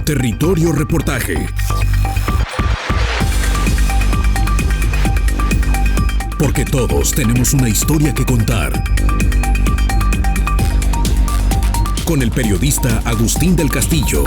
Territorio Reportaje. Porque todos tenemos una historia que contar. Con el periodista Agustín del Castillo.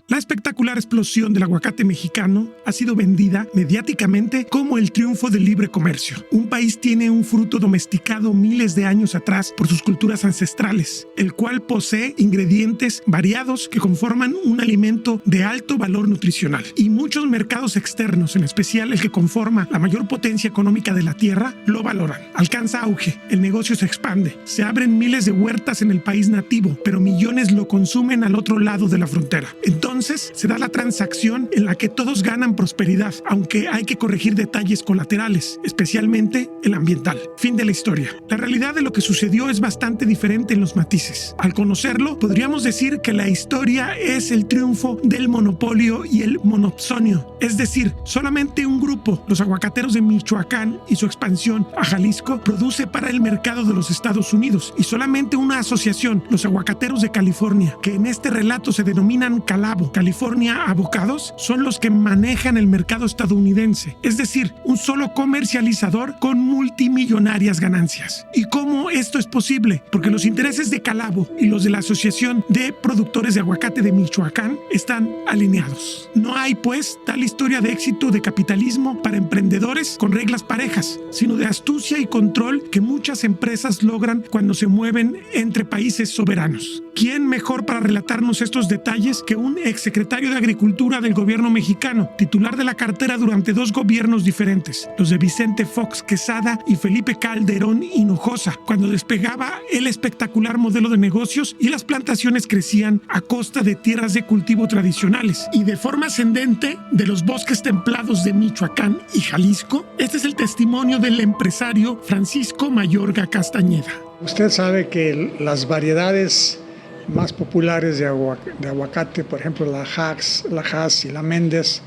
La espectacular explosión del aguacate mexicano ha sido vendida mediáticamente como el triunfo del libre comercio. Un país tiene un fruto domesticado miles de años atrás por sus culturas ancestrales, el cual posee ingredientes variados que conforman un alimento de alto valor nutricional. Y muchos mercados externos, en especial el que conforma la mayor potencia económica de la tierra, lo valoran. Alcanza auge, el negocio se expande, se abren miles de huertas en el país nativo, pero millones lo consumen al otro lado de la frontera. Entonces se da la transacción en la que todos ganan prosperidad, aunque hay que corregir detalles colaterales, especialmente el ambiental. Fin de la historia. La realidad de lo que sucedió es bastante diferente en los matices. Al conocerlo, podríamos decir que la historia es el triunfo del monopolio y el monopsonio. Es decir, solamente un grupo, los aguacateros de Michoacán y su expansión a Jalisco, produce para el mercado de los Estados Unidos, y solamente una asociación, los aguacateros de California, que en este relato se denominan Calavo, California Avocados, son los que manejan el mercado estadounidense, es decir, un solo comercializador con multimillonarias ganancias. ¿Y cómo esto es posible? Porque los intereses de Calavo y los de la Asociación de Productores de Aguacate de Michoacán están alineados. No hay, pues, tal historia de éxito de capitalismo para emprendedores con reglas parejas, sino de astucia y control que muchas empresas logran cuando se mueven entre países soberanos. ¿Quién mejor para relatarnos estos detalles que un exsecretario de Agricultura del gobierno mexicano, titular de la cartera durante dos gobiernos diferentes, los de Vicente Fox Quesada y Felipe Calderón Hinojosa, cuando despegaba el espectacular modelo de negocios y las plantaciones crecían a costa de tierras de cultivo tradicionales y de forma ascendente de los bosques templados de Michoacán y Jalisco? Este es el testimonio del empresario Francisco Mayorga Castañeda. Usted sabe que las variedades más populares de aguacate, por ejemplo la Hass y la Méndez,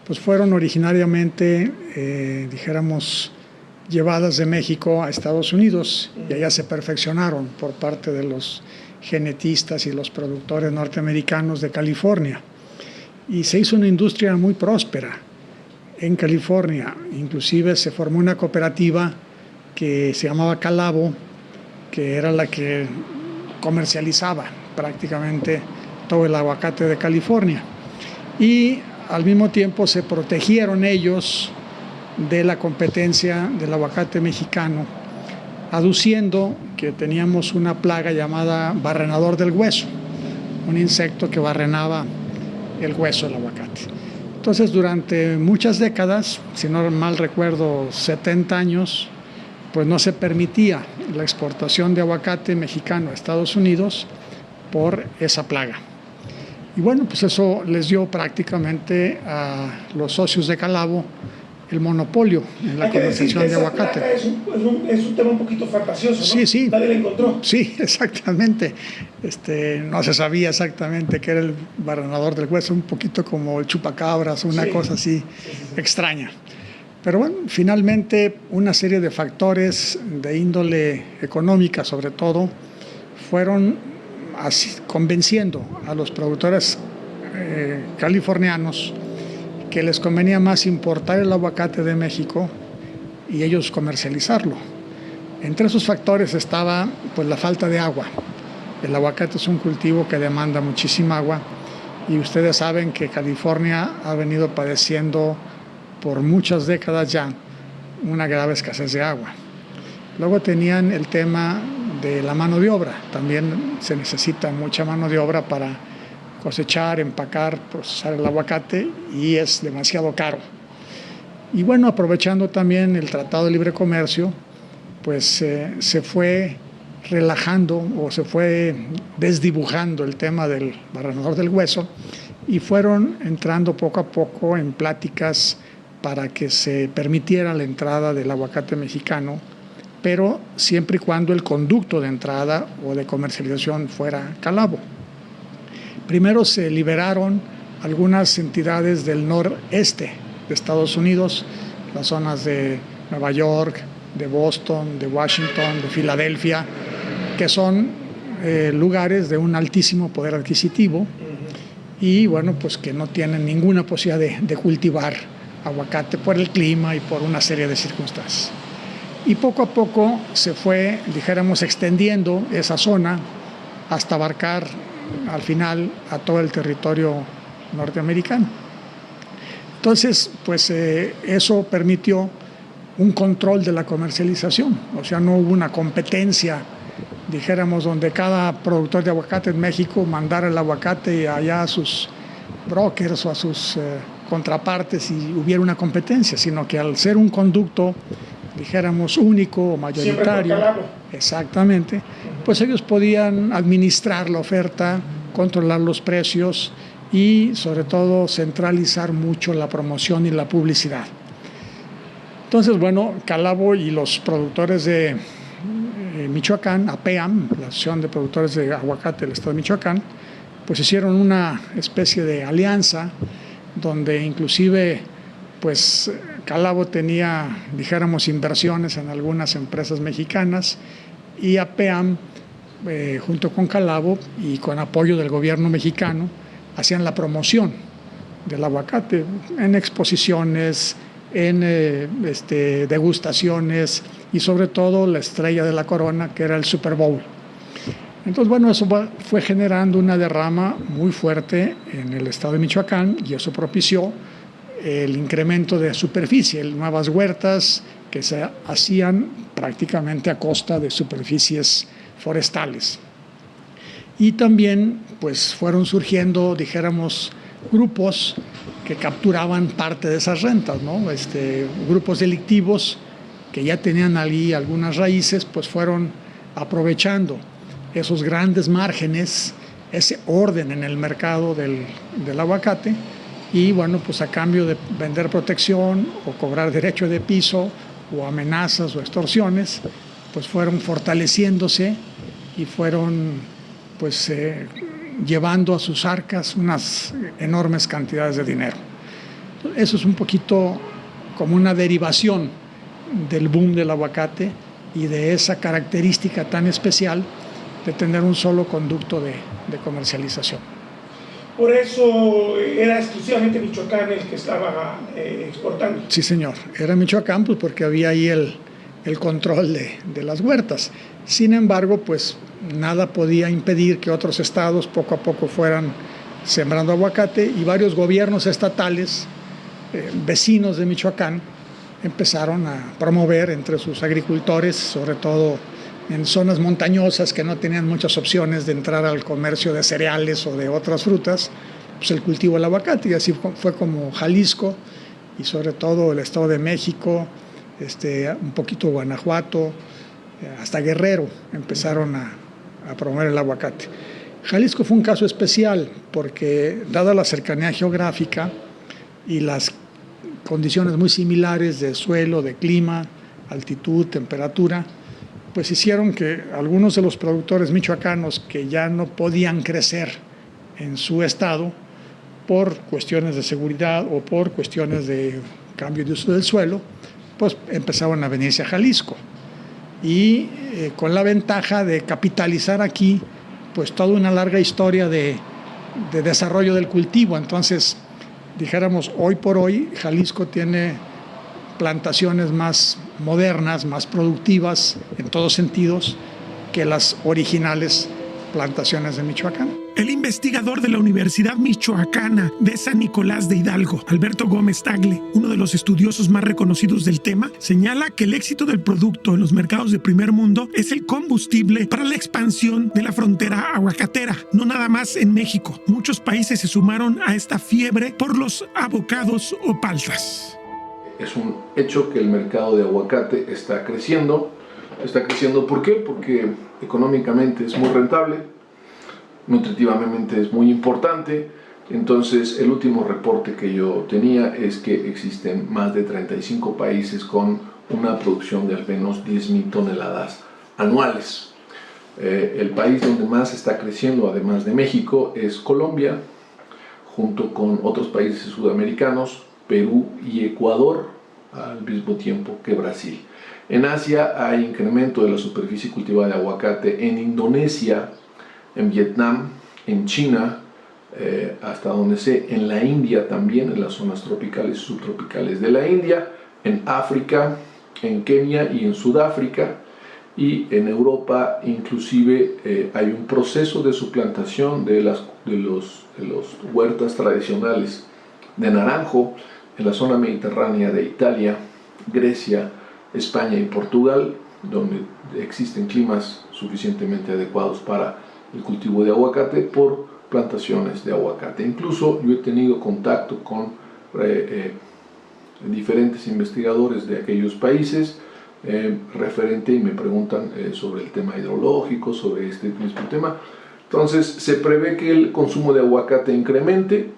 pues fueron originariamente, llevadas de México a Estados Unidos y allá se perfeccionaron por parte de los genetistas y los productores norteamericanos de California. Y se hizo una industria muy próspera en California. Inclusive se formó una cooperativa que se llamaba Calavo, que era la que comercializaba prácticamente todo el aguacate de California. Y al mismo tiempo se protegieron ellos de la competencia del aguacate mexicano, aduciendo que teníamos una plaga llamada barrenador del hueso, un insecto que barrenaba el hueso del aguacate. Entonces, durante muchas décadas, si no mal recuerdo, 70 años, pues no se permitía la exportación de aguacate mexicano a Estados Unidos por esa plaga. Y bueno, pues eso les dio prácticamente a los socios de Calavo el monopolio en la comercialización de aguacate. Es un tema un poquito fantasioso, ¿no? Sí. Nadie la encontró. Sí, exactamente. No se sabía exactamente qué era el barrenador del hueso, un poquito como el chupacabras, una cosa así extraña. Pero bueno, finalmente una serie de factores de índole económica, sobre todo, fueron convenciendo a los productores californianos que les convenía más importar el aguacate de México y ellos comercializarlo. Entre esos factores estaba pues la falta de agua. El aguacate es un cultivo que demanda muchísima agua y ustedes saben que California ha venido padeciendo por muchas décadas ya una grave escasez de agua. Luego tenían el tema de la mano de obra. También se necesita mucha mano de obra para cosechar, empacar, procesar el aguacate y es demasiado caro. Y bueno, aprovechando también el Tratado de Libre Comercio, pues se fue relajando o se fue desdibujando el tema del barrenador del hueso y fueron entrando poco a poco en pláticas para que se permitiera la entrada del aguacate mexicano, pero siempre y cuando el conducto de entrada o de comercialización fuera Calavo. Primero se liberaron algunas entidades del noreste de Estados Unidos, las zonas de Nueva York, de Boston, de Washington, de Filadelfia, que son lugares de un altísimo poder adquisitivo y bueno, pues que no tienen ninguna posibilidad de cultivar aguacate por el clima y por una serie de circunstancias. Y poco a poco se fue, dijéramos, extendiendo esa zona hasta abarcar al final a todo el territorio norteamericano. Entonces, pues eso permitió un control de la comercialización, o sea, no hubo una competencia, dijéramos, donde cada productor de aguacate en México mandara el aguacate allá a sus brokers o a sus contrapartes y hubiera una competencia, sino que al ser un conducto, dijéramos, único o mayoritario, exactamente, pues ellos podían administrar la oferta, controlar los precios y sobre todo centralizar mucho la promoción y la publicidad. Entonces, bueno, Calavo y los productores de Michoacán, APEAM, la Asociación de Productores de Aguacate del Estado de Michoacán, pues hicieron una especie de alianza donde inclusive pues Calavo tenía, dijéramos, inversiones en algunas empresas mexicanas y APEAM, junto con Calavo y con apoyo del gobierno mexicano, hacían la promoción del aguacate en exposiciones, en degustaciones y sobre todo la estrella de la corona, que era el Super Bowl. Entonces, bueno, eso fue generando una derrama muy fuerte en el estado de Michoacán y eso propició el incremento de superficie, nuevas huertas que se hacían prácticamente a costa de superficies forestales. Y también pues fueron surgiendo, dijéramos, grupos que capturaban parte de esas rentas, ¿no? Grupos delictivos que ya tenían allí algunas raíces, pues fueron aprovechando esos grandes márgenes, ese orden en el mercado del aguacate y bueno, pues a cambio de vender protección o cobrar derecho de piso o amenazas o extorsiones, pues fueron fortaleciéndose y fueron pues llevando a sus arcas unas enormes cantidades de dinero. Eso es un poquito como una derivación del boom del aguacate y de esa característica tan especial de tener un solo conducto de comercialización. Por eso era exclusivamente Michoacán el que estaba exportando. Sí, señor. Era Michoacán, pues porque había ahí el control de las huertas. Sin embargo, pues nada podía impedir que otros estados poco a poco fueran sembrando aguacate y varios gobiernos estatales vecinos de Michoacán empezaron a promover entre sus agricultores, sobre todo en zonas montañosas que no tenían muchas opciones de entrar al comercio de cereales o de otras frutas, pues el cultivo del aguacate. Y así fue como Jalisco y sobre todo el Estado de México, un poquito Guanajuato, hasta Guerrero empezaron a promover el aguacate. Jalisco fue un caso especial porque, dada la cercanía geográfica y las condiciones muy similares de suelo, de clima, altitud, temperatura, pues hicieron que algunos de los productores michoacanos que ya no podían crecer en su estado por cuestiones de seguridad o por cuestiones de cambio de uso del suelo, pues empezaron a venirse a Jalisco. Y con la ventaja de capitalizar aquí pues toda una larga historia de desarrollo del cultivo. Entonces, dijéramos, hoy por hoy Jalisco tiene plantaciones más modernas, más productivas en todos sentidos que las originales plantaciones de Michoacán. El investigador de la Universidad Michoacana de San Nicolás de Hidalgo, Alberto Gómez Tagle, uno de los estudiosos más reconocidos del tema, señala que el éxito del producto en los mercados de primer mundo es el combustible para la expansión de la frontera aguacatera, no nada más en México. Muchos países se sumaron a esta fiebre por los avocados o paltas. Es un hecho que el mercado de aguacate está creciendo. ¿Por qué? Porque económicamente es muy rentable, nutritivamente es muy importante. Entonces, el último reporte que yo tenía es que existen más de 35 países con una producción de al menos 10,000 toneladas anuales. El país donde más está creciendo, además de México, es Colombia, junto con otros países sudamericanos, Perú y Ecuador, al mismo tiempo que Brasil. En Asia hay incremento de la superficie cultivada de aguacate en Indonesia, en Vietnam, en China, hasta donde sé, en la India también, en las zonas tropicales y subtropicales de la India, en África, en Kenia y en Sudáfrica, y en Europa inclusive hay un proceso de suplantación de los huertas tradicionales de naranjo en la zona mediterránea de Italia, Grecia, España y Portugal, donde existen climas suficientemente adecuados para el cultivo de aguacate por plantaciones de aguacate. Incluso yo he tenido contacto con diferentes investigadores de aquellos países referente y me preguntan sobre el tema hidrológico, sobre este mismo tema. Entonces se prevé que el consumo de aguacate incremente.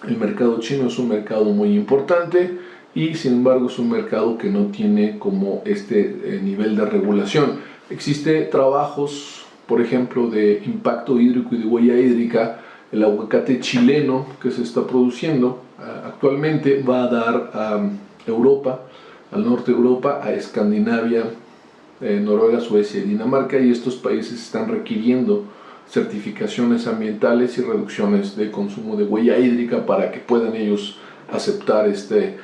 El mercado chino es un mercado muy importante y sin embargo es un mercado que no tiene como este nivel de regulación. Existen trabajos, por ejemplo, de impacto hídrico y de huella hídrica. El aguacate chileno que se está produciendo actualmente va a dar a Europa, al norte de Europa, a Escandinavia, Noruega, Suecia y Dinamarca, y estos países están requiriendo certificaciones ambientales y reducciones de consumo de huella hídrica para que puedan ellos aceptar este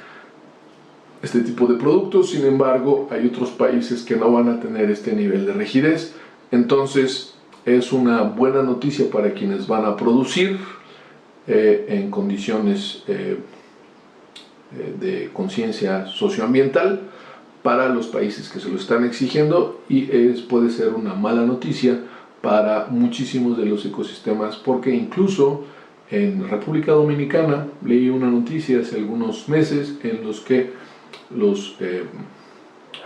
tipo de productos. Sin embargo, hay otros países que no van a tener este nivel de rigidez. Entonces es una buena noticia para quienes van a producir en condiciones de conciencia socioambiental para los países que se lo están exigiendo, y puede ser una mala noticia para muchísimos de los ecosistemas, porque incluso en República Dominicana leí una noticia hace algunos meses en los que los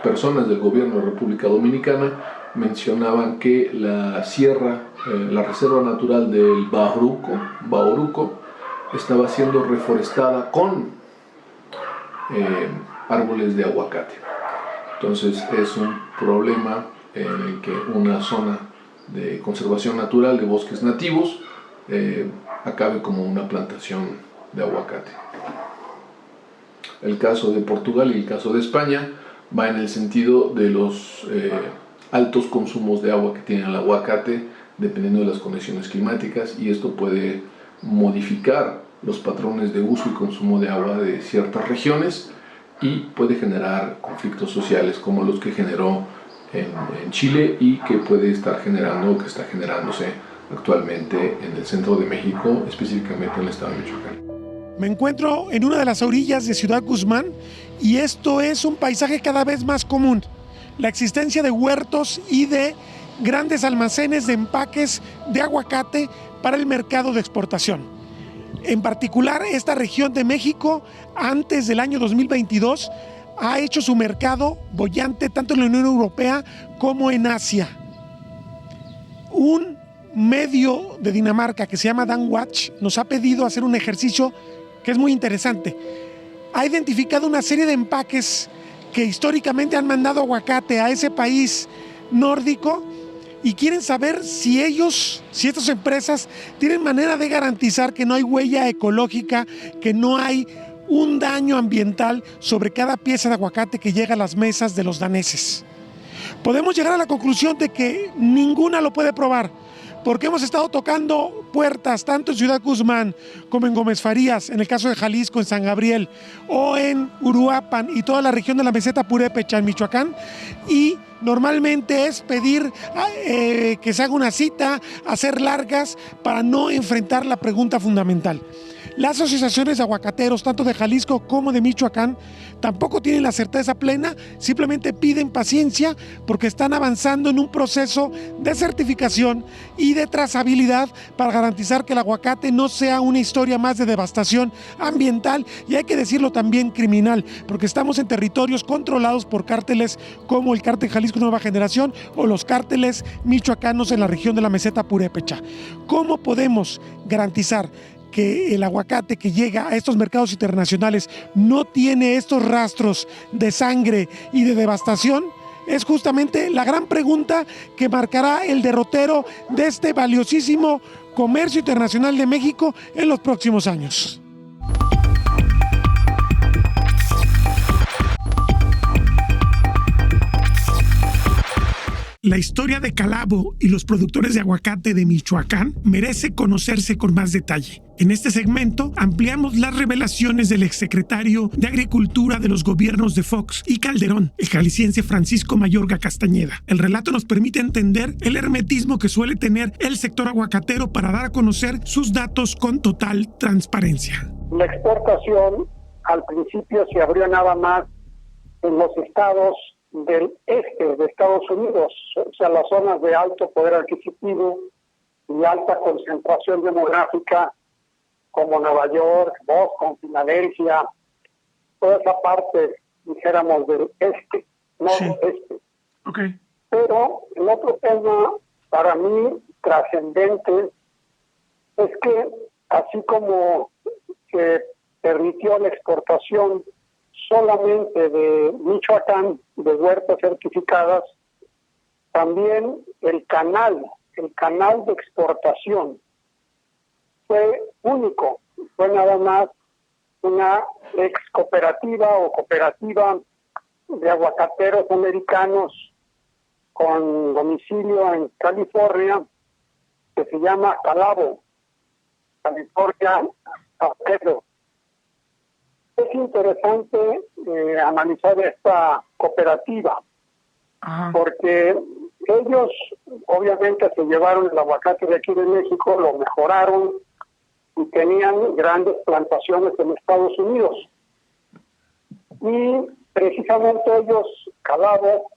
personas del gobierno de República Dominicana mencionaban que la sierra, la reserva natural del Bauruco estaba siendo reforestada con árboles de aguacate. Entonces es un problema en el que una zona de conservación natural de bosques nativos acabe como una plantación de aguacate. El caso de Portugal y el caso de España va en el sentido de los altos consumos de agua que tiene el aguacate dependiendo de las condiciones climáticas, y esto puede modificar los patrones de uso y consumo de agua de ciertas regiones y puede generar conflictos sociales como los que generó en Chile y que puede estar generando o que está generándose actualmente en el centro de México, específicamente en el estado de Michoacán. Me encuentro en una de las orillas de Ciudad Guzmán y esto es un paisaje cada vez más común. La existencia de huertos y de grandes almacenes de empaques de aguacate para el mercado de exportación. En particular, esta región de México, antes del año 2022, ha hecho su mercado boyante tanto en la Unión Europea como en Asia. Un medio de Dinamarca que se llama Danwatch nos ha pedido hacer un ejercicio que es muy interesante. Ha identificado una serie de empaques que históricamente han mandado aguacate a ese país nórdico y quieren saber si estas empresas tienen manera de garantizar que no hay huella ecológica, que no hay un daño ambiental sobre cada pieza de aguacate que llega a las mesas de los daneses. Podemos llegar a la conclusión de que ninguna lo puede probar, porque hemos estado tocando puertas tanto en Ciudad Guzmán como en Gómez Farías, en el caso de Jalisco, en San Gabriel, o en Uruapan y toda la región de la meseta purépecha en Michoacán, y normalmente es pedir que se haga una cita, hacer largas para no enfrentar la pregunta fundamental. Las asociaciones de aguacateros, tanto de Jalisco como de Michoacán, tampoco tienen la certeza plena, simplemente piden paciencia porque están avanzando en un proceso de certificación y de trazabilidad para garantizar que el aguacate no sea una historia más de devastación ambiental y hay que decirlo también criminal, porque estamos en territorios controlados por cárteles como el cártel Jalisco Nueva Generación o los cárteles michoacanos en la región de la meseta purépecha. ¿Cómo podemos garantizar que el aguacate que llega a estos mercados internacionales no tiene estos rastros de sangre y de devastación? Es justamente la gran pregunta que marcará el derrotero de este valiosísimo comercio internacional de México en los próximos años. La historia de Calavo y los productores de aguacate de Michoacán merece conocerse con más detalle. En este segmento ampliamos las revelaciones del exsecretario de Agricultura de los gobiernos de Fox y Calderón, el jalisciense Francisco Mayorga Castañeda. El relato nos permite entender el hermetismo que suele tener el sector aguacatero para dar a conocer sus datos con total transparencia. La exportación al principio se abrió nada más en los estados del este de Estados Unidos, o sea, las zonas de alto poder adquisitivo y alta concentración demográfica, como Nueva York, Boston, Filadelfia, toda esa parte, dijéramos, del este, no este. Okay. Pero el otro tema, para mí, trascendente, es que así como se permitió la exportación solamente de Michoacán, de huertas certificadas, también el canal de exportación fue único, fue nada más una ex cooperativa o cooperativa de aguacateros americanos con domicilio en California, que se llama Calavo, California Aguacatero. Es interesante analizar esta cooperativa, porque ellos obviamente se llevaron el aguacate de aquí de México, lo mejoraron y tenían grandes plantaciones en Estados Unidos. Y precisamente ellos, Calavo,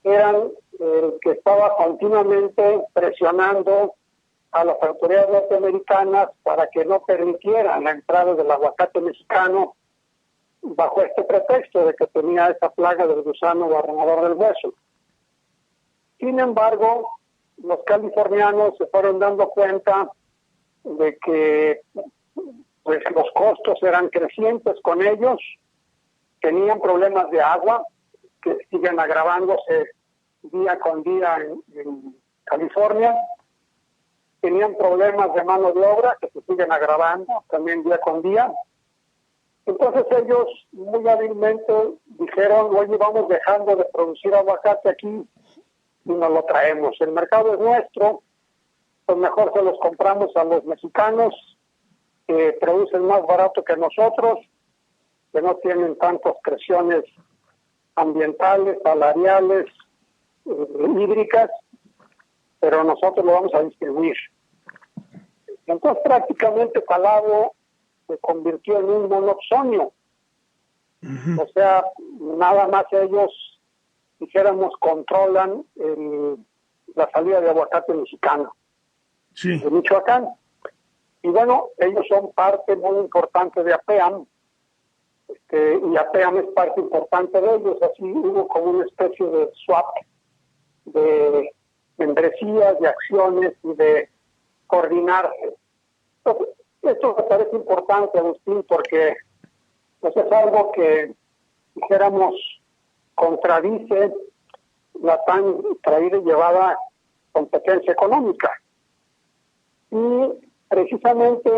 eran el que estaba continuamente presionando a las autoridades norteamericanas para que no permitieran la entrada del aguacate mexicano bajo este pretexto de que tenía esa plaga del gusano barrenador del hueso. Sin embargo, los californianos se fueron dando cuenta de que pues los costos eran crecientes con ellos, tenían problemas de agua que siguen agravándose día con día en California, tenían problemas de mano de obra que se siguen agravando también día con día. Entonces ellos muy hábilmente dijeron, oye, vamos dejando de producir aguacate aquí y nos lo traemos. El mercado es nuestro, pues mejor se los compramos a los mexicanos que producen más barato que nosotros, que no tienen tantas presiones ambientales, salariales, hídricas, pero nosotros lo vamos a distribuir. Entonces prácticamente Calavo se convirtió en un monopsonio. O sea, nada más ellos, dijéramos, controlan la salida de aguacate mexicano de Michoacán. Y bueno, ellos son parte muy importante de APEAM, y APEAM es parte importante de ellos. Así hubo como una especie de swap de membresías, de acciones y de coordinarse. Entonces, esto me parece importante, Agustín, porque pues es algo que, dijéramos, contradice la tan traída y llevada competencia económica. Y precisamente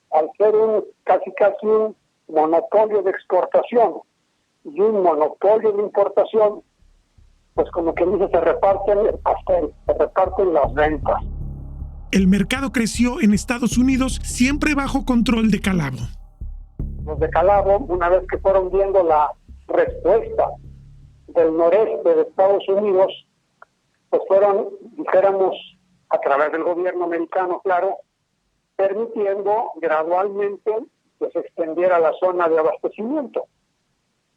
al ser casi un monopolio de exportación y un monopolio de importación, pues como que dice, se reparten el pastel, se reparten las ventas. El mercado creció en Estados Unidos siempre bajo control de Calavo. Los de Calavo, una vez que fueron viendo la respuesta del noreste de Estados Unidos, pues fueron, dijéramos, a través del gobierno americano, claro, permitiendo gradualmente que se extendiera la zona de abastecimiento,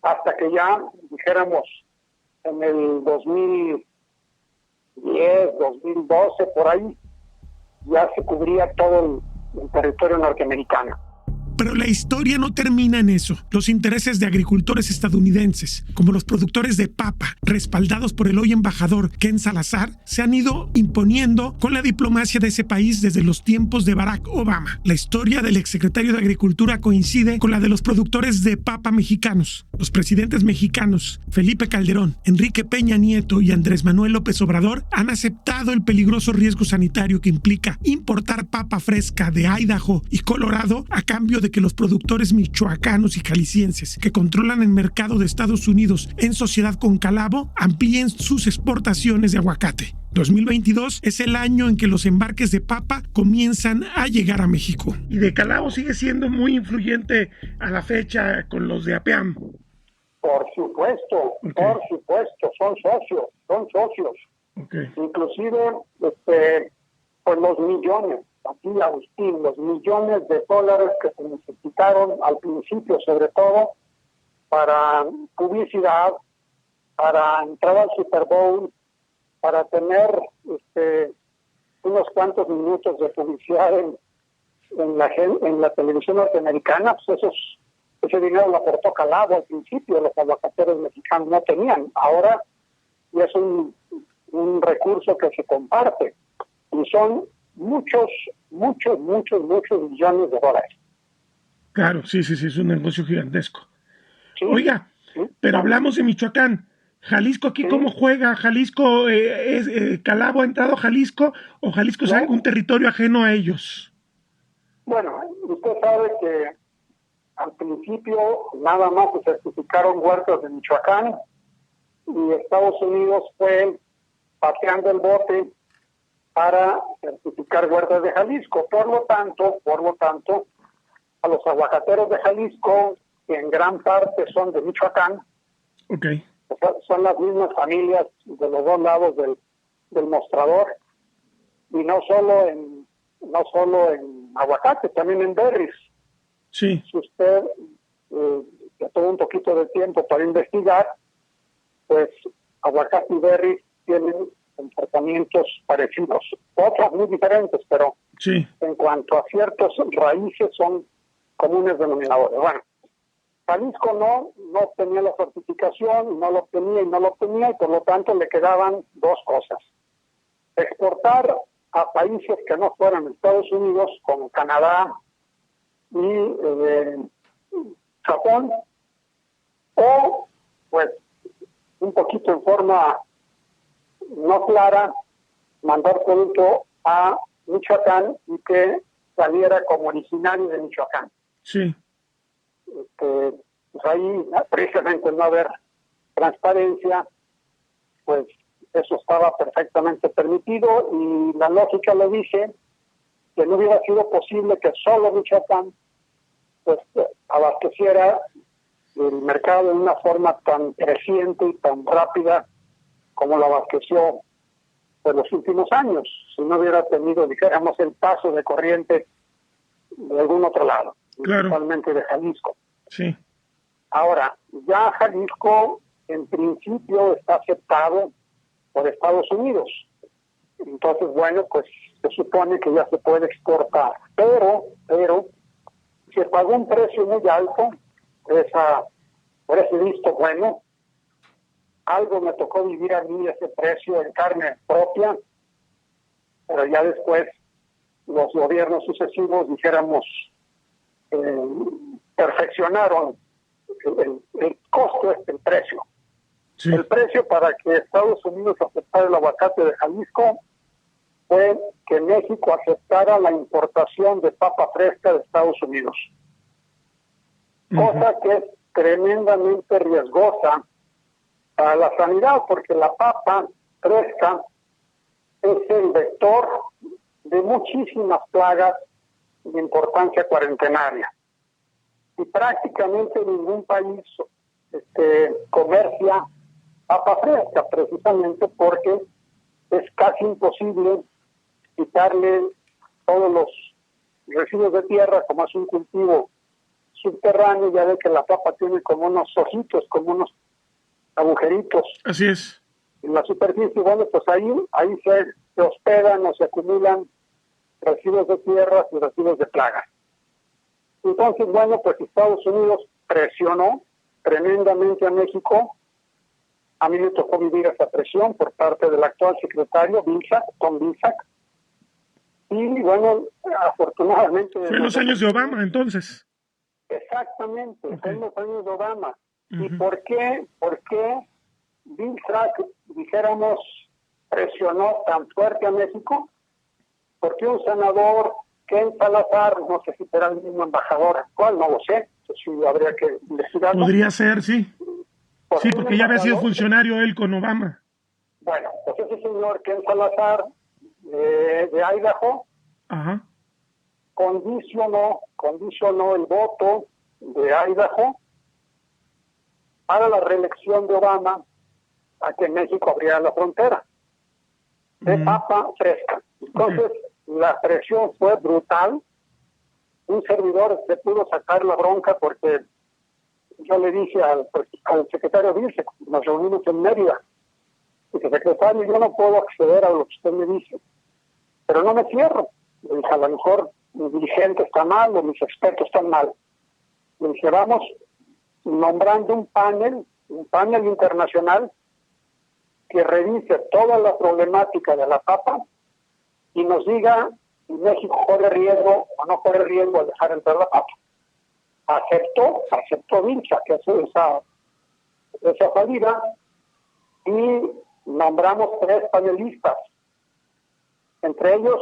hasta que ya, dijéramos, en el 2010, 2012, por ahí, ya se cubría todo el territorio norteamericano. Pero la historia no termina en eso. Los intereses de agricultores estadounidenses, como los productores de papa, respaldados por el hoy embajador Ken Salazar, se han ido imponiendo con la diplomacia de ese país desde los tiempos de Barack Obama. La historia del exsecretario de Agricultura coincide con la de los productores de papa mexicanos. Los presidentes mexicanos, Felipe Calderón, Enrique Peña Nieto y Andrés Manuel López Obrador, han aceptado el peligroso riesgo sanitario que implica importar papa fresca de Idaho y Colorado a cambio de que los productores michoacanos y jaliscienses que controlan el mercado de Estados Unidos en sociedad con Calavo amplíen sus exportaciones de aguacate. 2022 es el año en que los embarques de papa comienzan a llegar a México. Y de Calavo sigue siendo muy influyente a la fecha con los de APEAM. Por supuesto, son socios. Okay. Inclusive, pues los millones, aquí Agustín, los millones de dólares que se necesitaron al principio, sobre todo para publicidad, para entrar al Super Bowl, para tener unos cuantos minutos de publicidad en la televisión norteamericana, pues ese dinero lo aportó Calavo al principio, los aguacateros mexicanos no tenían. Ahora ya es un recurso que se comparte y son muchos millones de dólares. Claro, sí, es un negocio gigantesco. Sí, Oiga, sí, pero hablamos de Michoacán. Jalisco aquí, ¿cómo juega? ¿Jalisco, Calavo ha entrado a Jalisco o Jalisco es algún territorio ajeno a ellos? Bueno, usted sabe que al principio nada más se certificaron huertas de Michoacán y Estados Unidos fue pateando el bote para certificar huertas de Jalisco. Por lo tanto, a los aguacateros de Jalisco, que en gran parte son de Michoacán, okay, o sea, son las mismas familias de los dos lados del mostrador, y no solo en aguacate, también en berries. Sí. Si usted tuvo un poquito de tiempo para investigar, pues aguacate y berries tienen comportamientos parecidos, otros muy diferentes, pero sí, en cuanto a ciertas raíces son comunes denominadores. Bueno, Jalisco no tenía la certificación, no lo obtenía, y por lo tanto le quedaban dos cosas: exportar a países que no fueran Estados Unidos, como Canadá y Japón, o pues un poquito en forma no clara, mandar producto a Michoacán y que saliera como originario de Michoacán. sí. Pues ahí, precisamente no haber transparencia, pues eso estaba perfectamente permitido, y la lógica le dice que no hubiera sido posible que solo Michoacán pues abasteciera el mercado de una forma tan creciente y tan rápida como lo abasteció en los últimos años, si no hubiera tenido, dijéramos, el paso de corriente de algún otro lado, claro, principalmente de Jalisco. Sí. Ahora, ya Jalisco en principio está aceptado por Estados Unidos. Entonces, bueno, pues se supone que ya se puede exportar. Pero se pagó un precio muy alto por ese visto bueno. Algo me tocó vivir a mí ese precio en carne propia, pero ya después los gobiernos sucesivos, dijéramos, perfeccionaron el costo, el precio. Sí. El precio para que Estados Unidos aceptara el aguacate de Jalisco fue que México aceptara la importación de papa fresca de Estados Unidos. Cosa que es tremendamente riesgosa para la sanidad, porque la papa fresca es el vector de muchísimas plagas de importancia cuarentenaria. Y prácticamente ningún país comercia papa fresca, precisamente porque es casi imposible quitarle todos los residuos de tierra, como es un cultivo subterráneo. Ya ve que la papa tiene como unos ojitos, como unos agujeritos. Así es. En la superficie, bueno, pues ahí se hospedan o se acumulan residuos de tierra y residuos de plagas. Entonces, bueno, pues Estados Unidos presionó tremendamente a México. A mí me tocó vivir esa presión por parte del actual secretario, Tom Vilsack. Y bueno, afortunadamente... Fue en los años de Obama, entonces. Exactamente, fue en los años de Obama. ¿Y por qué Vilsack, dijéramos, presionó tan fuerte a México? Porque un senador Ken Salazar, no sé si será el mismo embajador actual, no lo sé, eso sí habría que investigarlo. Podría ser, sí. Sí, porque ya había sido funcionario él con Obama. Bueno, pues ese señor Ken Salazar de Idaho condicionó el voto de Idaho para la reelección de Obama a que México abriera la frontera de papa fresca. Entonces, la presión fue brutal. Un servidor se pudo sacar la bronca porque yo le dije al secretario Vilcek, nos reunimos en Mérida, dije, secretario, yo no puedo acceder a lo que usted me dice, pero no me cierro. Le dije, a lo mejor mi dirigente está mal o mis expertos están mal. Le dije, vamos nombrando un panel internacional que revise toda la problemática de la papa y nos diga si México corre riesgo o no corre riesgo al dejar entrar la papa. Aceptó Vilcha que hace esa salida y nombramos 3 panelistas. Entre ellos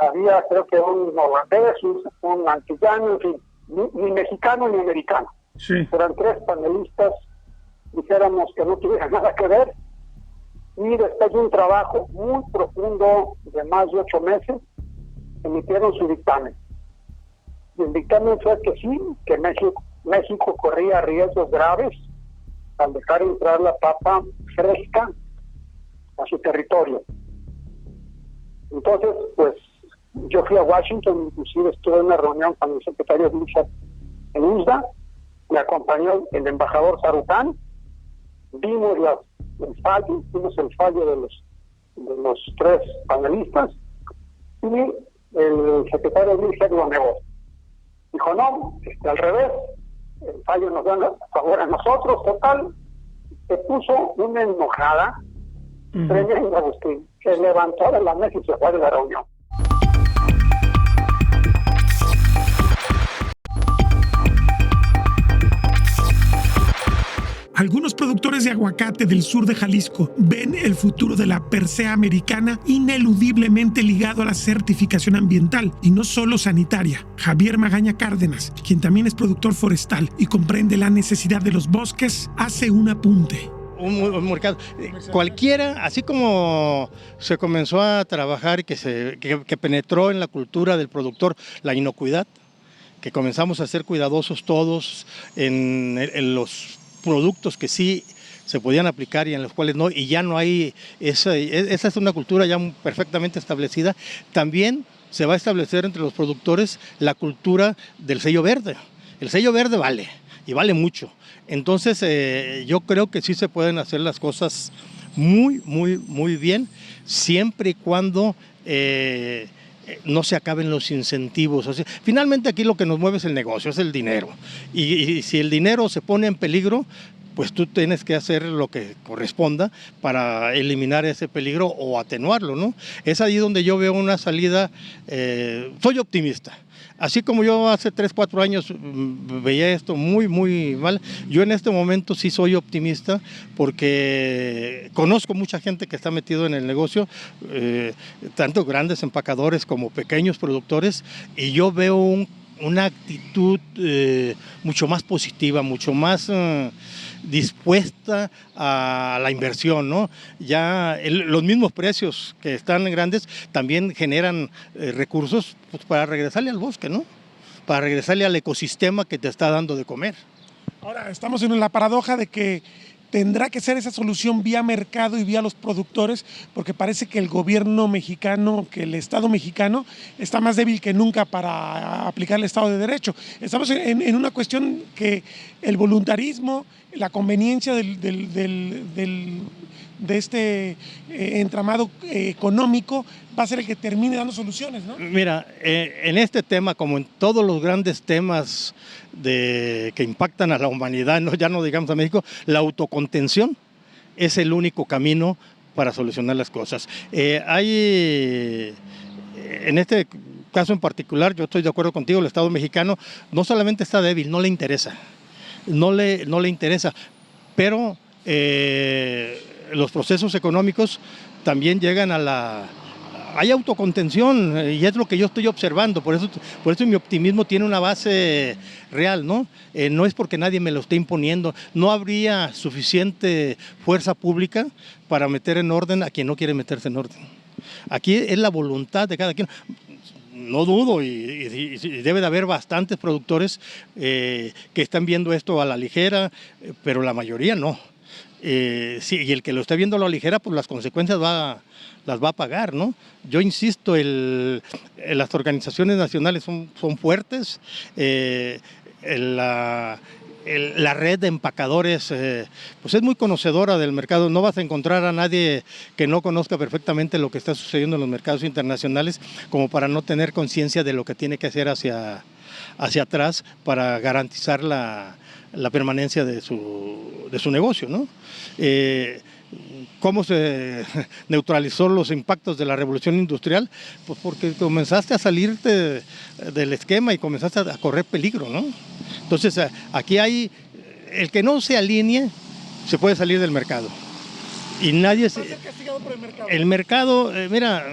había, creo que un holandés, un antillano, en fin, ni mexicano ni americano. Sí. Eran 3 panelistas, dijéramos que no tuvieran nada que ver, y después de un trabajo muy profundo de más de 8 meses, emitieron su dictamen. Y el dictamen fue que sí, que México corría riesgos graves al dejar entrar la papa fresca a su territorio. Entonces, pues, yo fui a Washington, inclusive estuve en una reunión con el secretario Vilcek en USDA, me acompañó el embajador Sarukhan, vimos el fallo de los 3 panelistas, y el secretario Vilcek lo negó. Dijo, no, al revés, el fallo nos da a favor a nosotros, total. Se puso una enojada tremenda, Agustín, que levantó de la mesa y se fue de la reunión. Algunos productores de aguacate del sur de Jalisco ven el futuro de la Persea americana ineludiblemente ligado a la certificación ambiental y no solo sanitaria. Javier Magaña Cárdenas, quien también es productor forestal y comprende la necesidad de los bosques, hace un apunte. Un mercado cualquiera, así como se comenzó a trabajar que penetró en la cultura del productor la inocuidad, que comenzamos a ser cuidadosos todos en los productos que sí se podían aplicar y en los cuales no, y ya no hay, esa es una cultura ya perfectamente establecida. También se va a establecer entre los productores la cultura del sello verde. El sello verde vale, y vale mucho. Entonces yo creo que sí se pueden hacer las cosas muy, muy, muy bien, siempre y cuando no se acaben los incentivos. O sea, finalmente aquí lo que nos mueve es el negocio, es el dinero. Y si el dinero se pone en peligro, pues tú tienes que hacer lo que corresponda para eliminar ese peligro o atenuarlo, ¿no? Es ahí donde yo veo una salida, soy optimista. Así como yo hace 3, 4 años veía esto muy, muy mal, yo en este momento sí soy optimista porque conozco mucha gente que está metido en el negocio, tanto grandes empacadores como pequeños productores, y yo veo una actitud mucho más positiva, mucho más dispuesta a la inversión, ¿no? Ya los mismos precios que están grandes también generan recursos pues, para regresarle al bosque, ¿no? Para regresarle al ecosistema que te está dando de comer. Ahora, estamos en la paradoja de que tendrá que ser esa solución vía mercado y vía los productores, porque parece que el gobierno mexicano, que el Estado mexicano está más débil que nunca para aplicar el Estado de Derecho. Estamos en una cuestión que el voluntarismo, la conveniencia de este entramado económico va a ser el que termine dando soluciones, ¿no? Mira, en este tema, como en todos los grandes temas que impactan a la humanidad, ya no digamos a México, la autocontención es el único camino para solucionar las cosas. En este caso en particular, yo estoy de acuerdo contigo, el Estado mexicano no solamente está débil, no le interesa, no le interesa, pero los procesos económicos también llegan a hay autocontención y es lo que yo estoy observando, por eso mi optimismo tiene una base real, ¿no? No es porque nadie me lo esté imponiendo, no habría suficiente fuerza pública para meter en orden a quien no quiere meterse en orden. Aquí es la voluntad de cada quien. No dudo y debe de haber bastantes productores que están viendo esto a la ligera, pero la mayoría no. Sí, y el que lo esté viendo a la ligera, pues las consecuencias las va a pagar, ¿no? Yo insisto, las organizaciones nacionales son fuertes, la red de empacadores pues es muy conocedora del mercado. No vas a encontrar a nadie que no conozca perfectamente lo que está sucediendo en los mercados internacionales como para no tener conciencia de lo que tiene que hacer hacia atrás para garantizar la permanencia de su negocio, ¿no? ¿Cómo se neutralizó los impactos de la revolución industrial? Pues porque comenzaste a salirte del esquema y comenzaste a correr peligro, ¿no? Entonces, aquí hay, el que no se alinee, se puede salir del mercado. Y nadie se... ¿Va a ser castigado por el mercado? El mercado, mira,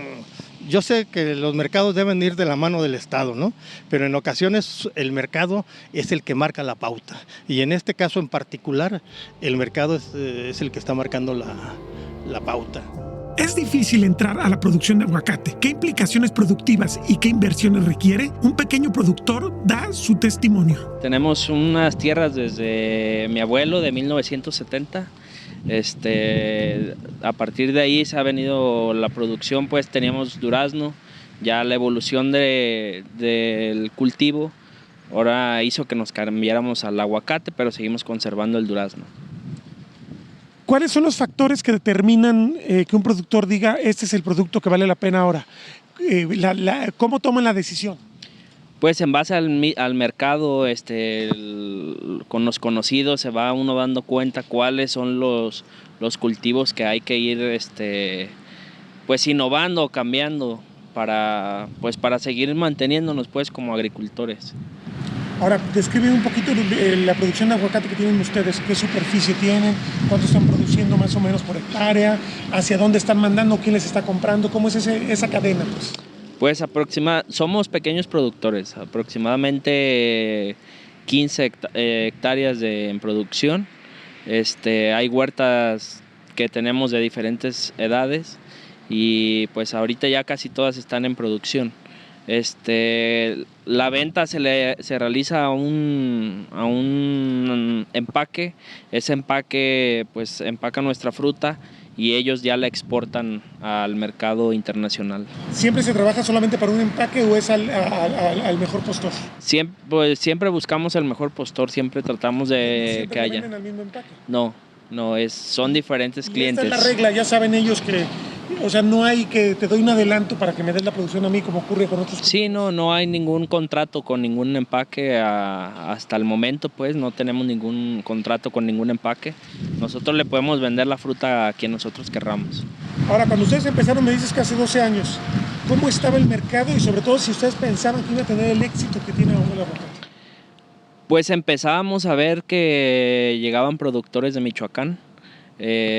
yo sé que los mercados deben ir de la mano del Estado, ¿no? Pero en ocasiones el mercado es el que marca la pauta. Y en este caso en particular, el mercado es el que está marcando la pauta. ¿Es difícil entrar a la producción de aguacate? ¿Qué implicaciones productivas y qué inversiones requiere? Un pequeño productor da su testimonio. Tenemos unas tierras desde mi abuelo de 1970. A partir de ahí se ha venido la producción, pues teníamos durazno, ya la evolución del cultivo ahora hizo que nos cambiáramos al aguacate, pero seguimos conservando el durazno. ¿Cuáles son los factores que determinan que un productor diga este es el producto que vale la pena ahora? ¿Cómo toman la decisión? Pues en base al mercado, con los conocidos se va uno dando cuenta cuáles son los cultivos que hay que ir pues innovando, cambiando para seguir manteniéndonos pues como agricultores. Ahora, describe un poquito la producción de aguacate que tienen ustedes, qué superficie tienen, cuánto están produciendo más o menos por hectárea, hacia dónde están mandando, quién les está comprando, cómo es esa cadena, pues. Pues somos pequeños productores, aproximadamente 15 hectáreas en producción. Hay huertas que tenemos de diferentes edades y pues ahorita ya casi todas están en producción. La venta se realiza a un empaque. Ese empaque pues empaca nuestra fruta y ellos ya la exportan al mercado internacional. ¿Siempre se trabaja solamente para un empaque o es al mejor postor? Siempre buscamos el mejor postor, siempre tratamos de que haya. ¿Venden al mismo empaque? No, son diferentes clientes. Esta es la regla, ya saben ellos que, o sea, no hay que te doy un adelanto para que me des la producción a mí como ocurre con otros. Sí, no hay ningún contrato con ningún empaque hasta el momento, pues no tenemos ningún contrato con ningún empaque. Nosotros le podemos vender la fruta a quien nosotros querramos. Ahora, cuando ustedes empezaron, me dices que hace 12 años, ¿cómo estaba el mercado y sobre todo si ustedes pensaban que iba a tener el éxito que tiene ahora el aguacate? Pues empezábamos a ver que llegaban productores de Michoacán.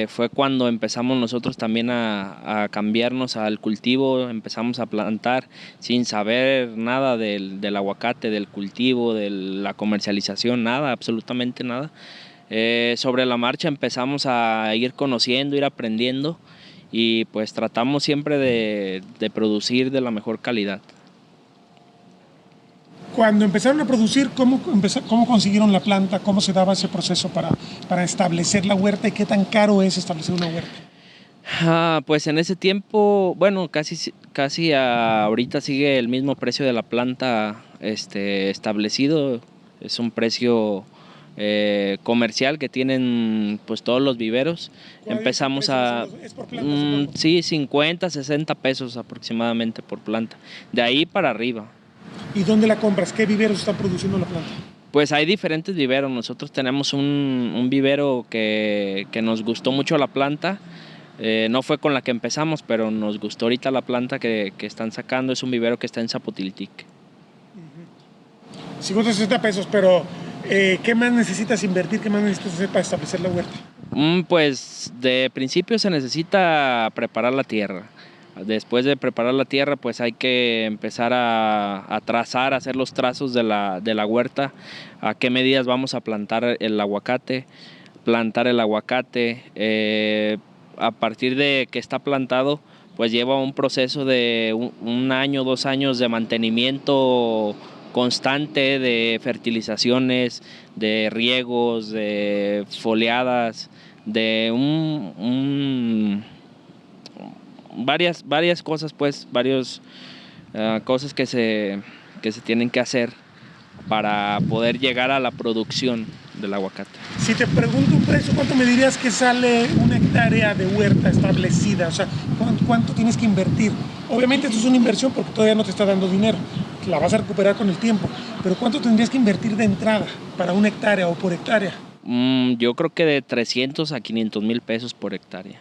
Fue cuando empezamos nosotros también a cambiarnos al cultivo, empezamos a plantar sin saber nada del aguacate, del cultivo, de la comercialización, nada, absolutamente nada. Sobre la marcha empezamos a ir conociendo, ir aprendiendo y pues tratamos siempre de producir de la mejor calidad. Cuando empezaron a producir, ¿cómo consiguieron la planta? ¿Cómo se daba ese proceso para establecer la huerta y qué tan caro es establecer una huerta? Pues en ese tiempo, bueno, casi ahorita sigue el mismo precio de la planta establecido. Es un precio comercial que tienen pues todos los viveros. Empezamos ¿Es por planta? Sí, 50, 60 pesos aproximadamente por planta. De ahí para arriba. ¿Y dónde la compras? ¿Qué viveros están produciendo la planta? Pues hay diferentes viveros. Nosotros tenemos un vivero que nos gustó mucho la planta. No fue con la que empezamos, pero nos gustó ahorita la planta que están sacando. Es un vivero que está en Zapotiltic. 50-60 pesos, pero ¿qué más necesitas invertir? ¿Qué más necesitas hacer para establecer la huerta? Pues de principio se necesita preparar la tierra. Después de preparar la tierra, pues hay que empezar a trazar, a hacer los trazos de la huerta, a qué medidas vamos a plantar el aguacate, a partir de que está plantado, pues lleva un proceso de un año, 2 años de mantenimiento constante, de fertilizaciones, de riegos, de foliadas, de varias cosas, pues, cosas que se tienen que hacer para poder llegar a la producción del aguacate. Si te pregunto un precio, ¿cuánto me dirías que sale una hectárea de huerta establecida? O sea, ¿cuánto tienes que invertir? Obviamente esto es una inversión porque todavía no te está dando dinero, la vas a recuperar con el tiempo, pero ¿cuánto tendrías que invertir de entrada para una hectárea o por hectárea? Yo creo que de 300 a 500 mil pesos por hectárea.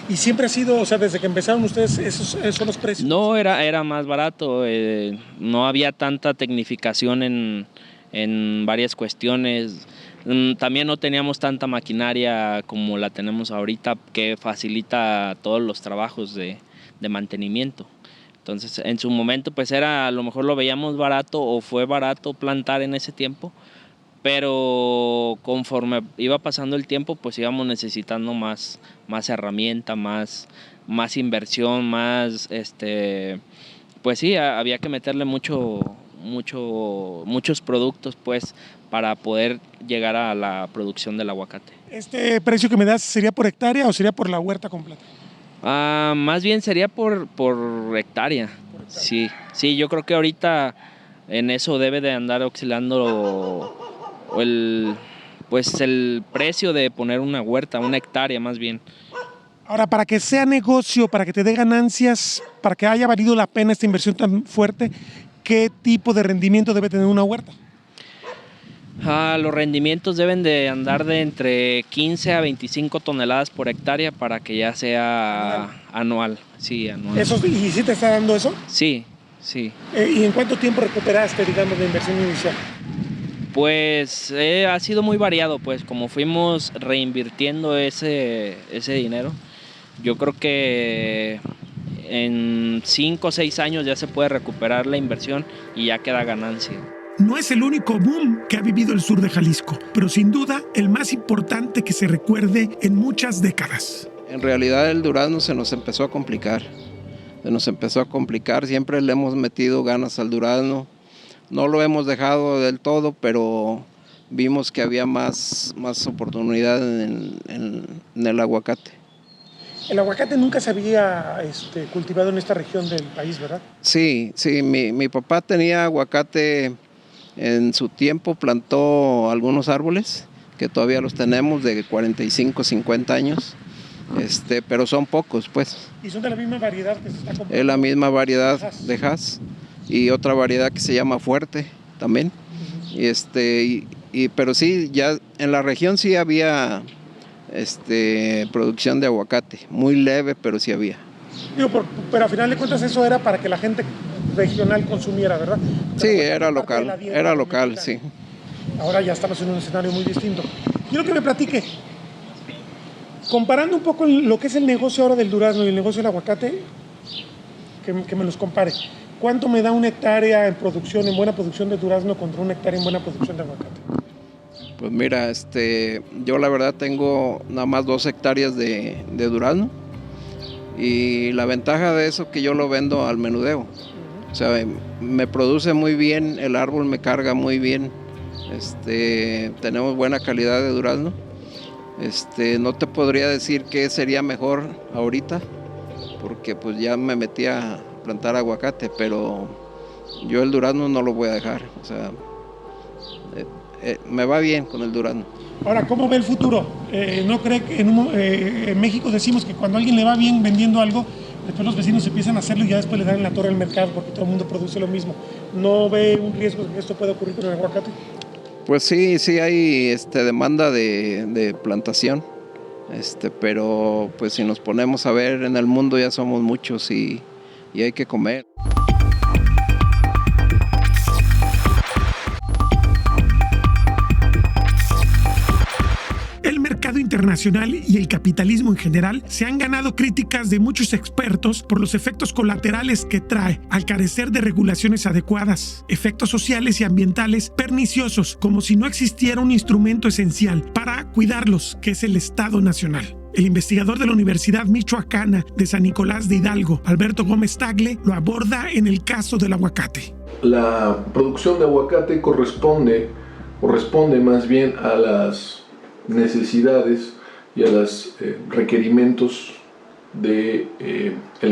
¿Y siempre ha sido, o sea, desde que empezaron ustedes, esos son los precios? No, era más barato, no había tanta tecnificación en varias cuestiones. También no teníamos tanta maquinaria como la tenemos ahorita, que facilita todos los trabajos de mantenimiento. Entonces, en su momento, pues a lo mejor lo veíamos barato o fue barato plantar en ese tiempo, pero conforme iba pasando el tiempo, pues íbamos necesitando más herramienta, más inversión, pues sí, había que meterle muchos productos, pues, para poder llegar a la producción del aguacate. ¿Este precio que me das sería por hectárea o sería por la huerta completa? Más bien sería por hectárea. Sí, yo creo que ahorita en eso debe de andar oscilando el precio de poner una huerta, una hectárea más bien. Ahora, para que sea negocio, para que te dé ganancias, para que haya valido la pena esta inversión tan fuerte, ¿qué tipo de rendimiento debe tener una huerta? Los rendimientos deben de andar de entre 15 a 25 toneladas por hectárea para que ya sea anual. Sí, anual. ¿Y sí te está dando eso? Sí. ¿Y en cuánto tiempo recuperaste, digamos, la inversión inicial? Pues ha sido muy variado, pues como fuimos reinvirtiendo ese dinero, yo creo que en 5 o 6 años ya se puede recuperar la inversión y ya queda ganancia. No es el único boom que ha vivido el sur de Jalisco, pero sin duda el más importante que se recuerde en muchas décadas. En realidad el durazno se nos empezó a complicar, siempre le hemos metido ganas al durazno. No lo hemos dejado del todo, pero vimos que había más oportunidad en el aguacate. El aguacate nunca se había cultivado en esta región del país, ¿verdad? Sí, mi papá tenía aguacate, en su tiempo plantó algunos árboles, que todavía los tenemos de 45, 50 años, pero son pocos, pues. ¿Y son de la misma variedad que se está comprando? Es la misma variedad de Hass. Y otra variedad que se llama Fuerte también. Pero sí, ya en la región sí había producción de aguacate, muy leve, pero sí había. Pero a final de cuentas eso era para que la gente regional consumiera, ¿verdad? Sí, era local, sí. Ahora ya estamos en un escenario muy distinto. Quiero que me platique, comparando un poco lo que es el negocio ahora del durazno y el negocio del aguacate, que me los compare. ¿Cuánto me da una hectárea en buena producción de durazno contra una hectárea en buena producción de aguacate? Pues mira, yo la verdad tengo nada más 2 hectáreas de durazno, y la ventaja de eso es que yo lo vendo al menudeo. O sea, me produce muy bien, el árbol me carga muy bien, tenemos buena calidad de durazno. No te podría decir qué sería mejor ahorita, porque pues ya me metí a plantar aguacate, pero yo el durazno no lo voy a dejar, o sea, me va bien con el durazno. Ahora, ¿cómo ve el futuro? ¿No cree que en México decimos que cuando a alguien le va bien vendiendo algo, después los vecinos empiezan a hacerlo y ya después le dan en la torre al mercado porque todo el mundo produce lo mismo? ¿No ve un riesgo de que esto pueda ocurrir con el aguacate? Pues sí hay demanda de plantación, pero pues si nos ponemos a ver, en el mundo ya somos muchos y hay que comer. El mercado internacional internacional y el capitalismo en general se han ganado críticas de muchos expertos por los efectos colaterales que trae al carecer de regulaciones adecuadas, efectos sociales y ambientales perniciosos, como si no existiera un instrumento esencial para cuidarlos, que es el Estado Nacional. El investigador de la Universidad Michoacana de San Nicolás de Hidalgo, Alberto Gómez Tagle, lo aborda en el caso del aguacate. La producción de aguacate corresponde más bien a las necesidades y a los requerimientos del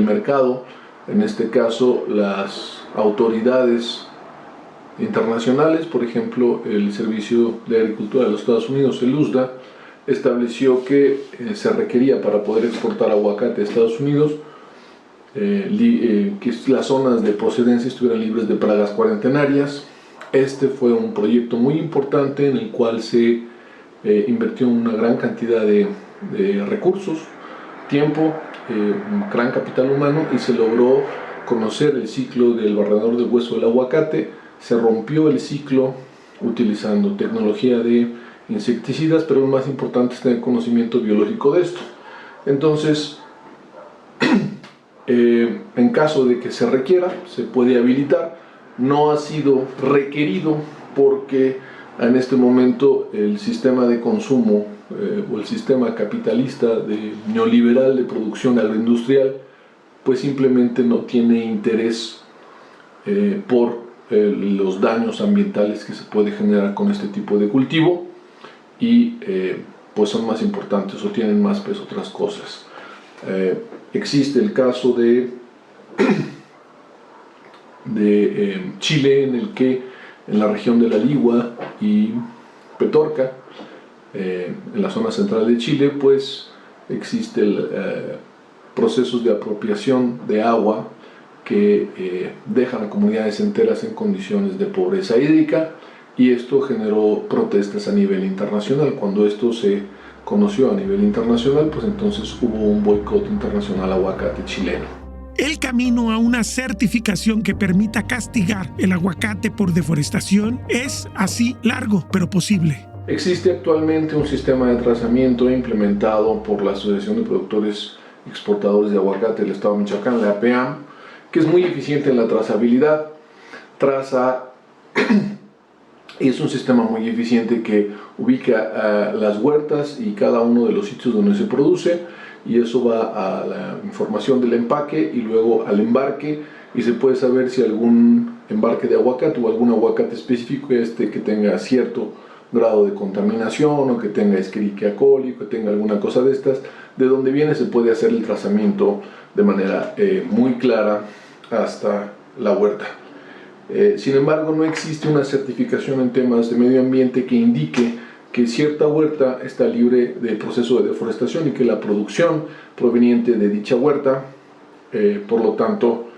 mercado. En este caso, las autoridades internacionales, por ejemplo, el Servicio de Agricultura de los Estados Unidos, el USDA, estableció que se requería para poder exportar aguacate a Estados Unidos que las zonas de procedencia estuvieran libres de plagas cuarentenarias. Este fue un proyecto muy importante en el cual se invirtió una gran cantidad de recursos, tiempo, un gran capital humano, y se logró conocer el ciclo del barrenador del hueso del aguacate. Se rompió el ciclo utilizando tecnología de insecticidas, pero lo más importante es tener conocimiento biológico de esto. Entonces, en caso de que se requiera, se puede habilitar. No ha sido requerido porque en este momento el sistema de consumo o el sistema capitalista neoliberal de producción agroindustrial pues simplemente no tiene interés por los daños ambientales que se puede generar con este tipo de cultivo, y pues son más importantes o tienen más peso otras cosas. Existe el caso de Chile, en el que en la región de La Ligua y Petorca, en la zona central de Chile, pues existe procesos de apropiación de agua que dejan a comunidades enteras en condiciones de pobreza hídrica, y esto generó protestas a nivel internacional. Cuando esto se conoció a nivel internacional, pues entonces hubo un boicot internacional al aguacate chileno. El camino a una certificación que permita castigar el aguacate por deforestación es así largo, pero posible. Existe actualmente un sistema de trazamiento implementado por la Asociación de Productores y Exportadores de Aguacate del Estado de Michoacán, la APAM, que es muy eficiente en la trazabilidad. Y es un sistema muy eficiente que ubica las huertas y cada uno de los sitios donde se produce, y eso va a la información del empaque y luego al embarque, y se puede saber si algún embarque de aguacate o algún aguacate específico que tenga cierto grado de contaminación, o que tenga Escherichia coli, que tenga alguna cosa de estas, de dónde viene. Se puede hacer el trazamiento de manera muy clara hasta la huerta. Sin embargo, no existe una certificación en temas de medio ambiente que indique que cierta huerta está libre del proceso de deforestación y que la producción proveniente de dicha huerta, por lo tanto,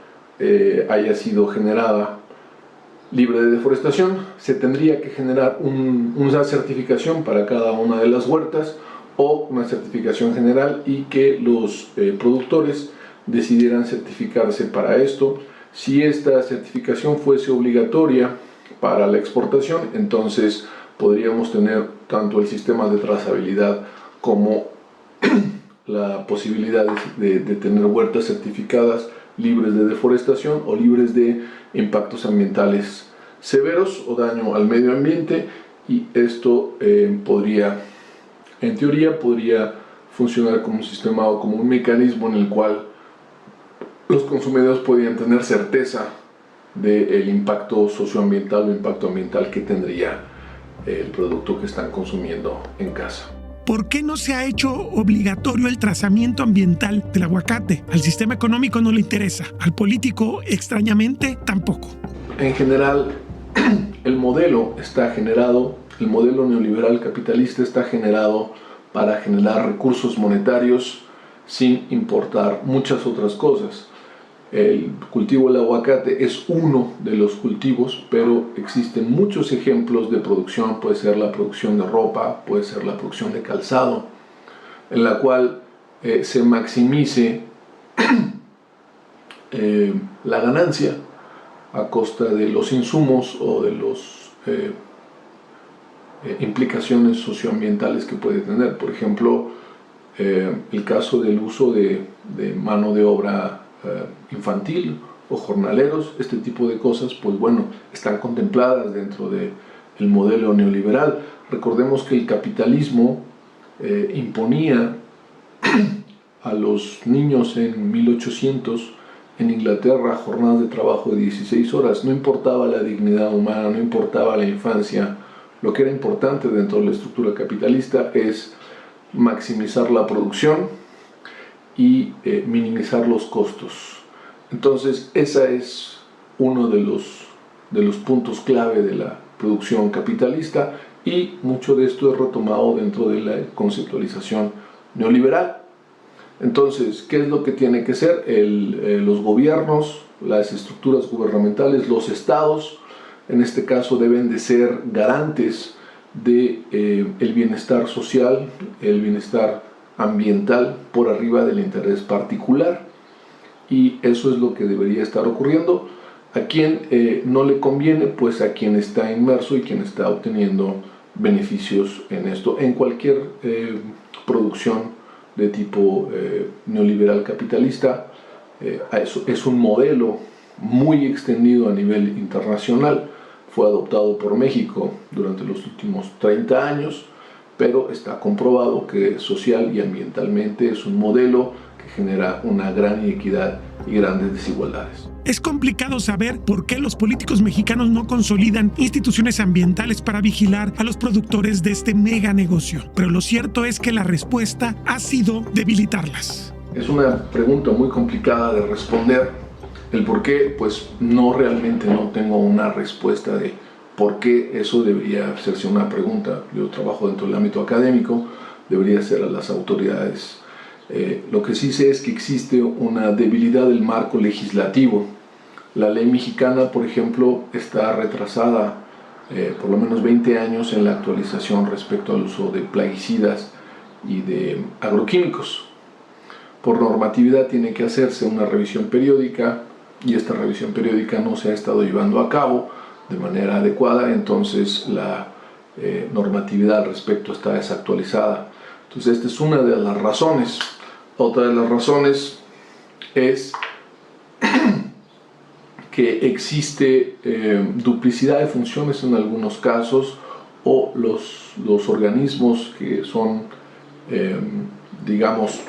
haya sido generada libre de deforestación. Se tendría que generar una certificación para cada una de las huertas, o una certificación general, y que los productores decidieran certificarse para esto. Si esta certificación fuese obligatoria para la exportación, entonces podríamos tener tanto el sistema de trazabilidad como la posibilidad de tener huertas certificadas libres de deforestación o libres de impactos ambientales severos o daño al medio ambiente, y esto en teoría podría funcionar como un sistema o como un mecanismo en el cual los consumidores podían tener certeza del impacto socioambiental o impacto ambiental que tendría el producto que están consumiendo en casa. ¿Por qué no se ha hecho obligatorio el trazamiento ambiental del aguacate? Al sistema económico no le interesa, al político, extrañamente, tampoco. En general, el modelo neoliberal capitalista está generado para generar recursos monetarios sin importar muchas otras cosas. El cultivo del aguacate es uno de los cultivos, pero existen muchos ejemplos de producción. Puede ser la producción de ropa, puede ser la producción de calzado, en la cual se maximice la ganancia a costa de los insumos o de los implicaciones socioambientales que puede tener. Por ejemplo, el caso del uso de mano de obra infantil o jornaleros, este tipo de cosas, pues bueno, están contempladas dentro del modelo neoliberal. Recordemos que el capitalismo imponía a los niños en 1800 en Inglaterra jornadas de trabajo de 16 horas. No importaba la dignidad humana, no importaba la infancia. Lo que era importante dentro de la estructura capitalista es maximizar la producción y minimizar los costos. Entonces, ese es uno de los puntos clave de la producción capitalista, y mucho de esto es retomado dentro de la conceptualización neoliberal. Entonces, ¿qué es lo que tiene que ser? Los gobiernos, las estructuras gubernamentales, los estados, en este caso deben de ser garantes de el bienestar social, el bienestar ambiental por arriba del interés particular, y eso es lo que debería estar ocurriendo. ¿A quién no le conviene? Pues a quien está inmerso y quien está obteniendo beneficios en esto, en cualquier producción de tipo neoliberal capitalista. Es un modelo muy extendido a nivel internacional, fue adoptado por México durante los últimos 30 años, pero está comprobado que social y ambientalmente es un modelo que genera una gran inequidad y grandes desigualdades. Es complicado saber por qué los políticos mexicanos no consolidan instituciones ambientales para vigilar a los productores de este mega negocio, pero lo cierto es que la respuesta ha sido debilitarlas. Es una pregunta muy complicada de responder. El por qué, pues realmente no tengo una respuesta de por qué eso debería hacerse una pregunta. Yo trabajo dentro del ámbito académico, debería ser a las autoridades. Lo que sí sé es que existe una debilidad del marco legislativo. La ley mexicana, por ejemplo, está retrasada por lo menos 20 años en la actualización respecto al uso de plaguicidas y de agroquímicos. Por normatividad tiene que hacerse una revisión periódica, y esta revisión periódica no se ha estado llevando a cabo de manera adecuada, entonces la normatividad al respecto está desactualizada. Entonces esta es una de las razones. Otra de las razones es que existe duplicidad de funciones en algunos casos, o los organismos que son, digamos,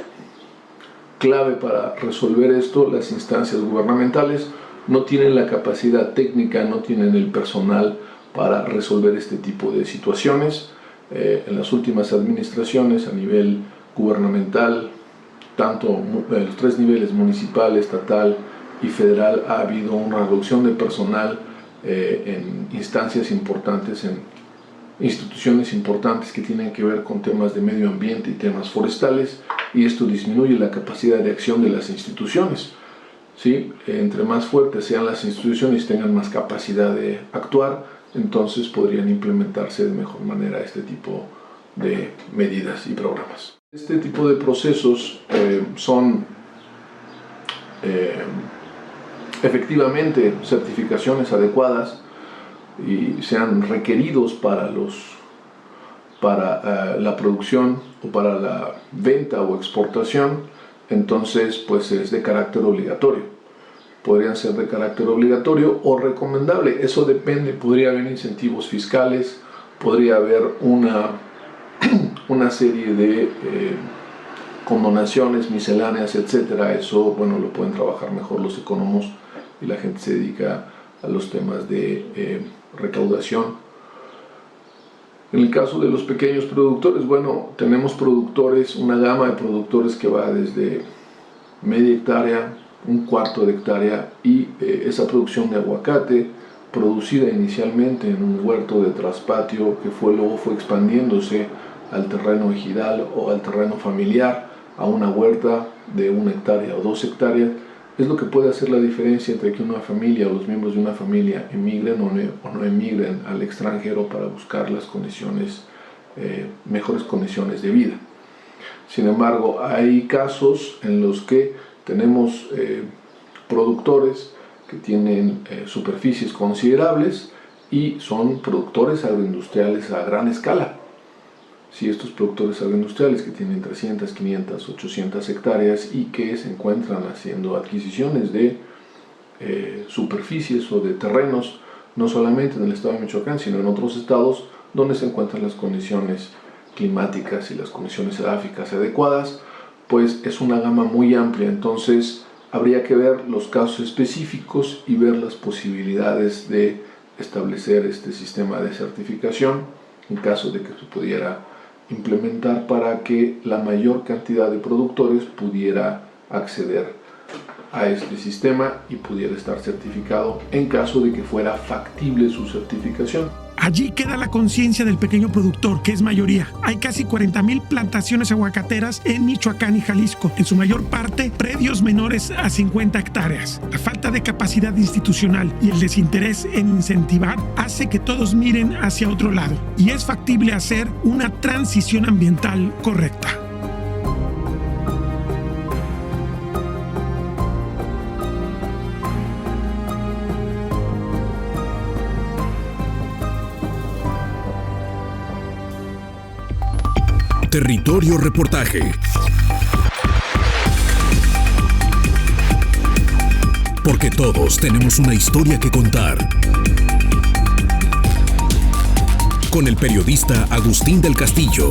clave para resolver esto, las instancias gubernamentales, no tienen la capacidad técnica, no tienen el personal para resolver este tipo de situaciones. En las últimas administraciones a nivel gubernamental, tanto en los 3 niveles, municipal, estatal y federal, ha habido una reducción de personal en instancias importantes, en instituciones importantes que tienen que ver con temas de medio ambiente y temas forestales, y esto disminuye la capacidad de acción de las instituciones. ¿Sí? Entre más fuertes sean las instituciones y tengan más capacidad de actuar, entonces podrían implementarse de mejor manera este tipo de medidas y programas. Este tipo de procesos son efectivamente certificaciones adecuadas y sean requeridos para la producción o para la venta o exportación, entonces pues es de carácter obligatorio. Podrían ser de carácter obligatorio o recomendable, eso depende. Podría haber incentivos fiscales, podría haber una serie de condonaciones misceláneas, etcétera. Eso, bueno, lo pueden trabajar mejor los economos y la gente se dedica a los temas de recaudación. En el caso de los pequeños productores, bueno, tenemos productores, una gama de productores que va desde media hectárea, 1/4 de hectárea, y esa producción de aguacate, producida inicialmente en un huerto de traspatio, que luego fue expandiéndose al terreno ejidal o al terreno familiar, a una huerta de 1 hectárea o 2 hectáreas, es lo que puede hacer la diferencia entre que una familia o los miembros de una familia emigren o no emigren al extranjero para buscar las condiciones, mejores condiciones de vida. Sin embargo, hay casos en los que tenemos productores que tienen superficies considerables y son productores agroindustriales a gran escala. Si estos productores agroindustriales que tienen 300, 500, 800 hectáreas y que se encuentran haciendo adquisiciones de superficies o de terrenos, no solamente en el estado de Michoacán, sino en otros estados donde se encuentran las condiciones climáticas y las condiciones edáficas adecuadas, pues es una gama muy amplia. Entonces habría que ver los casos específicos y ver las posibilidades de establecer este sistema de certificación en caso de que se pudiera implementar para que la mayor cantidad de productores pudiera acceder a este sistema y pudiera estar certificado en caso de que fuera factible su certificación. Allí queda la conciencia del pequeño productor, que es mayoría. Hay casi 40,000 plantaciones aguacateras en Michoacán y Jalisco, en su mayor parte predios menores a 50 hectáreas. La falta de capacidad institucional y el desinterés en incentivar hace que todos miren hacia otro lado, y es factible hacer una transición ambiental correcta. Territorio Reportaje. Porque todos tenemos una historia que contar. Con el periodista Agustín del Castillo.